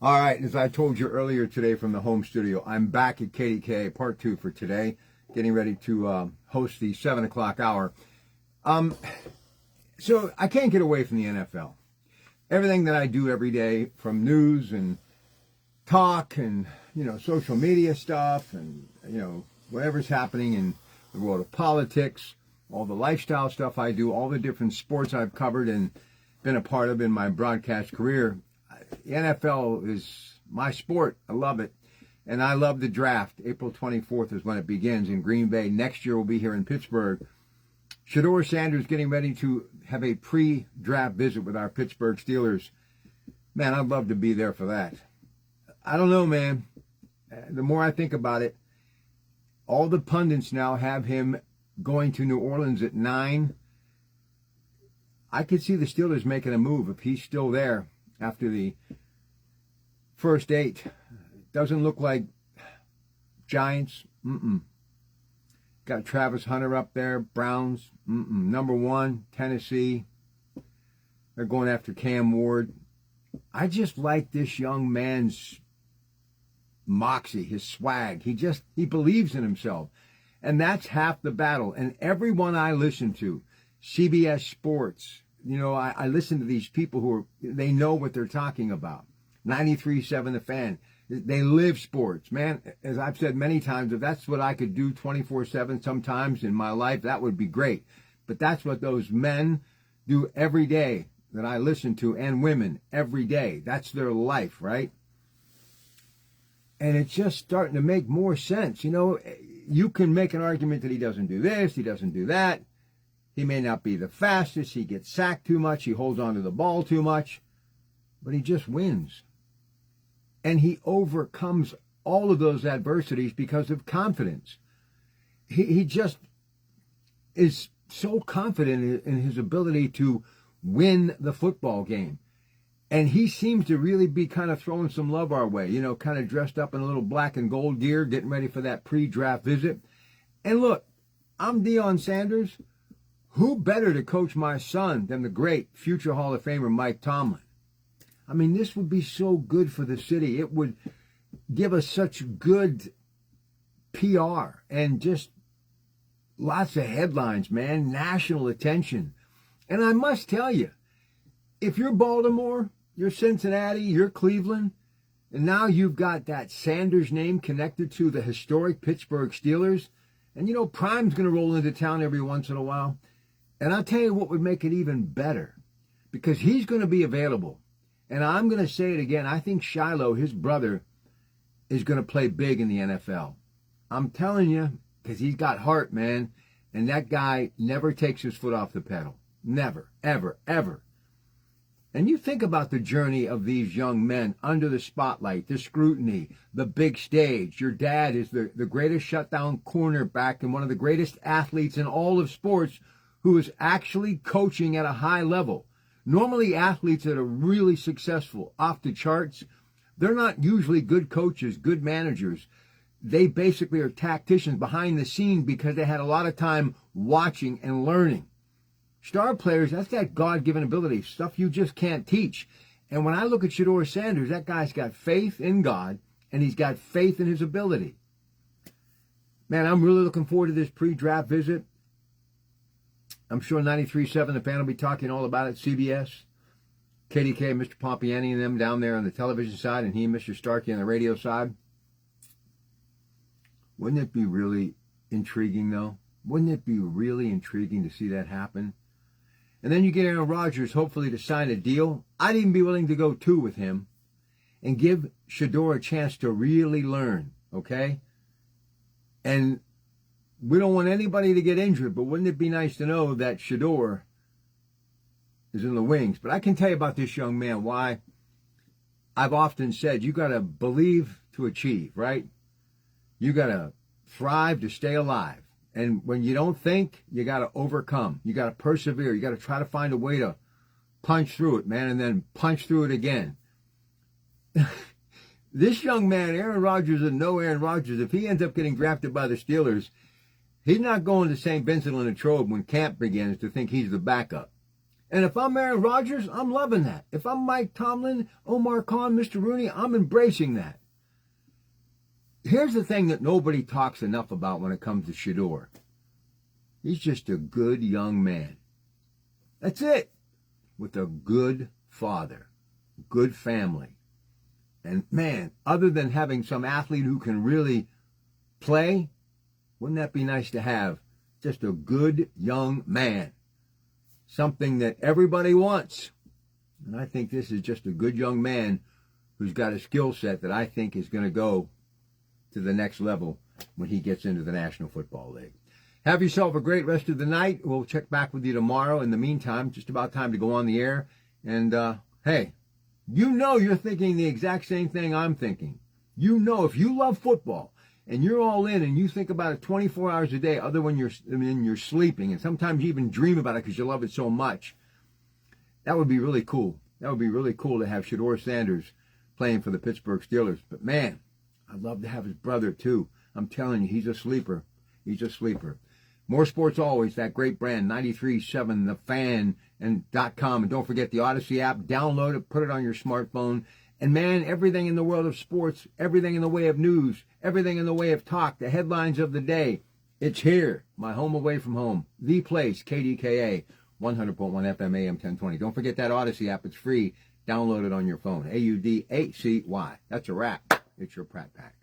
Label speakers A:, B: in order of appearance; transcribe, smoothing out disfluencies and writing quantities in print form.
A: All right, as I told you earlier today from the home studio, I'm back at Kdka, part 2 for today, getting ready to host the 7 o'clock hour. So I can't get away from the NFL. Everything that I do every day, from news and talk and, social media stuff and, whatever's happening in the world of politics, all the lifestyle stuff I do, all the different sports I've covered and been a part of in my broadcast career. The NFL is my sport. I love it. And I love the draft. April 24th is when it begins in Green Bay. Next year we'll be here in Pittsburgh. Shedeur Sanders getting ready to have a pre-draft visit with our Pittsburgh Steelers. Man, I'd love to be there for that. I don't know, man. The more I think about it, all the pundits now have him going to New Orleans at 9. I could see the Steelers making a move if he's still there after the first 8. Doesn't look like Giants. Got Travis Hunter up there. Browns. Number 1, Tennessee. They're going after Cam Ward. I just like this young man's moxie, his swag. He believes in himself. And that's half the battle. And everyone I listen to, CBS Sports, I listen to these people they know what they're talking about. 93.7 The Fan. They live sports, man. As I've said many times, if that's what I could do 24/7 sometimes in my life, that would be great. But that's what those men do every day that I listen to, and women every day. That's their life, right? And it's just starting to make more sense. You can make an argument that he doesn't do this, he doesn't do that. He may not be the fastest. He gets sacked too much. He holds on to the ball too much. But he just wins. And he overcomes all of those adversities because of confidence. He just is so confident in his ability to win the football game. And he seems to really be kind of throwing some love our way, kind of dressed up in a little black and gold gear, getting ready for that pre-draft visit. And look, I'm Deion Sanders. Who better to coach my son than the great future Hall of Famer Mike Tomlin? I mean, this would be so good for the city. It would give us such good PR and just lots of headlines, man, national attention. And I must tell you, if you're Baltimore, you're Cincinnati, you're Cleveland, and now you've got that Sanders name connected to the historic Pittsburgh Steelers, and Prime's going to roll into town every once in a while. And I'll tell you what would make it even better, because he's going to be available. And I'm going to say it again. I think Shiloh, his brother, is going to play big in the NFL. I'm telling you, because he's got heart, man. And that guy never takes his foot off the pedal. Never, ever, ever. And you think about the journey of these young men under the spotlight, the scrutiny, the big stage. Your dad is the greatest shutdown cornerback and one of the greatest athletes in all of sports, who is actually coaching at a high level. Normally, athletes that are really successful, off the charts, they're not usually good coaches, good managers. They basically are tacticians behind the scene because they had a lot of time watching and learning. Star players, that's that God-given ability, stuff you just can't teach. And when I look at Shedeur Sanders, that guy's got faith in God, and he's got faith in his ability. Man, I'm really looking forward to this pre-draft visit. I'm sure 93.7 The Fan will be talking all about it. CBS, Kdka, Mr. Pompiani and them down there on the television side, and he and Mr. Starkey on the radio side. Wouldn't it be really intriguing, though? Wouldn't it be really intriguing to see that happen? And then you get Aaron Rodgers, hopefully, to sign a deal. I'd even be willing to go 2 with him and give Shedeur a chance to really learn, okay? And we don't want anybody to get injured, but wouldn't it be nice to know that Shedeur is in the wings? But I can tell you about this young man, why I've often said you got to believe to achieve, right? You got to thrive to stay alive. And when you don't think, you got to overcome. You got to persevere. You got to try to find a way to punch through it, man, and then punch through it again. This young man, Aaron Rodgers, and no Aaron Rodgers, if he ends up getting drafted by the Steelers, he's not going to St. Vincent and de Trobe when camp begins to think he's the backup. And if I'm Aaron Rodgers, I'm loving that. If I'm Mike Tomlin, Omar Khan, Mr. Rooney, I'm embracing that. Here's the thing that nobody talks enough about when it comes to Shedeur. He's just a good young man. That's it. With a good father, good family. And man, other than having some athlete who can really play, wouldn't that be nice to have? Just a good young man. Something that everybody wants. And I think this is just a good young man who's got a skill set that I think is going to go to the next level when he gets into the National Football League. Have yourself a great rest of the night. We'll check back with you tomorrow. In the meantime, just about time to go on the air. And, hey, you know you're thinking the exact same thing I'm thinking. You know if you love football and you're all in and you think about it 24 hours a day other when you're sleeping, and sometimes you even dream about it because you love it so much, that would be really cool. That would be really cool to have Shedeur Sanders playing for the Pittsburgh Steelers. But, man, I'd love to have his brother, too. I'm telling you, he's a sleeper. He's a sleeper. More sports always, that great brand, 93.7, The Fan, and .com. And don't forget the Odyssey app. Download it, put it on your smartphone. And, man, everything in the world of sports, everything in the way of news, everything in the way of talk, the headlines of the day, it's here. My home away from home. The place, Kdka, 100.1 FM AM 1020. Don't forget that Odyssey app. It's free. Download it on your phone. AUDACY. That's a wrap. It's your Pratte Pack.